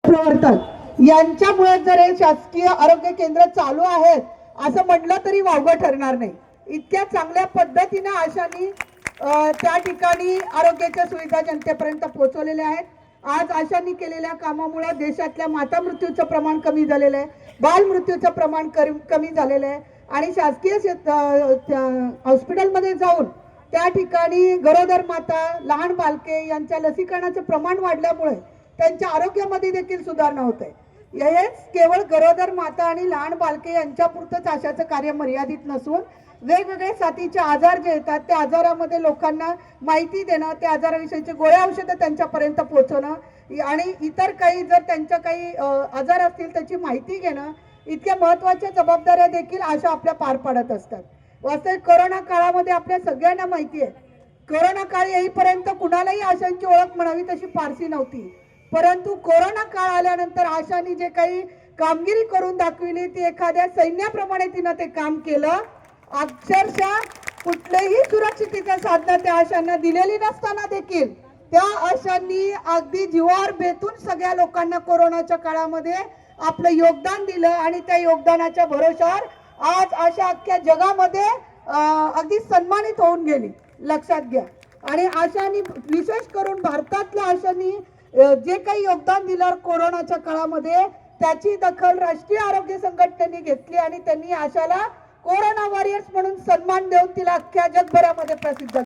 प्रवर्तक यांच्यामुळे जर हे शासकीय आरोग्य केंद्र चालू आहेत असं म्हटलं तरी वावगं ठरणार नाही। इतक्या चांगल्या पद्धतीने आशांनी त्या ठिकाणी आरोग्याच्या सुविधा जनतेपर्यंत पोहोचवलेल्या आहेत। आज आशांनी केलेल्या कामामुळे देशातल्या माता मृत्यूचं प्रमाण कमी झालेलं आहे, बाल मृत्यूचं प्रमाण कमी झालेलं आहे आणि शासकीय हॉस्पिटलमध्ये जाऊन त्या ठिकाणी गरोदर माता, लहान बालके यांच्या लसीकरणाचं प्रमाण वाढल्यामुळे त्यांच्या आरोग्यामध्ये देखील सुधारणा होते। हेच केवळ गरोदर माता आणि लहान बालके यांच्यापुरतंच आशाचं कार्य मर्यादित नसून वेगवेगळे साथीचे आजार जे येतात त्या आजारामध्ये लोकांना माहिती देणं, त्या आजाराविषयीचे गोळ्या औषधं त्यांच्यापर्यंत पोहोचवणं आणि इतर काही जर त्यांच्या काही आजार असतील त्याची माहिती घेणं, इतक्या महत्त्वाच्या जबाबदाऱ्या देखील आशा आपल्या पार पाडत असतात। वास्तविक कोरोना काळामध्ये आपल्या सगळ्यांना माहिती आहे, कोरोना काळ येईपर्यंत कुणालाही आशांची ओळख म्हणावी तशी फारशी नव्हती, परंतु कोरोना काळ आल्यानंतर आशांनी जे काही कामगिरी करून दाखवली ती एखाद्या सैन्याप्रमाणे तिनं ते काम केलं। अक्षरशः कुठलेही सुरक्षिततेच्या साधनं त्या आशांना दिलेली नसताना देखील त्या आशांनी अगदी जीवावर बेतून सगळ्या लोकांना कोरोनाच्या काळामध्ये आपलं योगदान दिलं आणि त्या योगदानाच्या भरोशावर आज आशा अख्ख्या जगामध्ये अगदी सन्मानित होऊन गेली, लक्षात घ्या। आणि आशांनी विशेष करून भारतातल्या आशांनी जे काही योगदान दिलं कोरोनाच्या काळामध्ये त्याची दखल राष्ट्रीय आरोग्य संघटनेने घेतली आणि त्यांनी आशाला कोरोना वॉरियर्स म्हणून सन्मान देऊन तिला अख्ख्या जगभरामध्ये प्रसिद्ध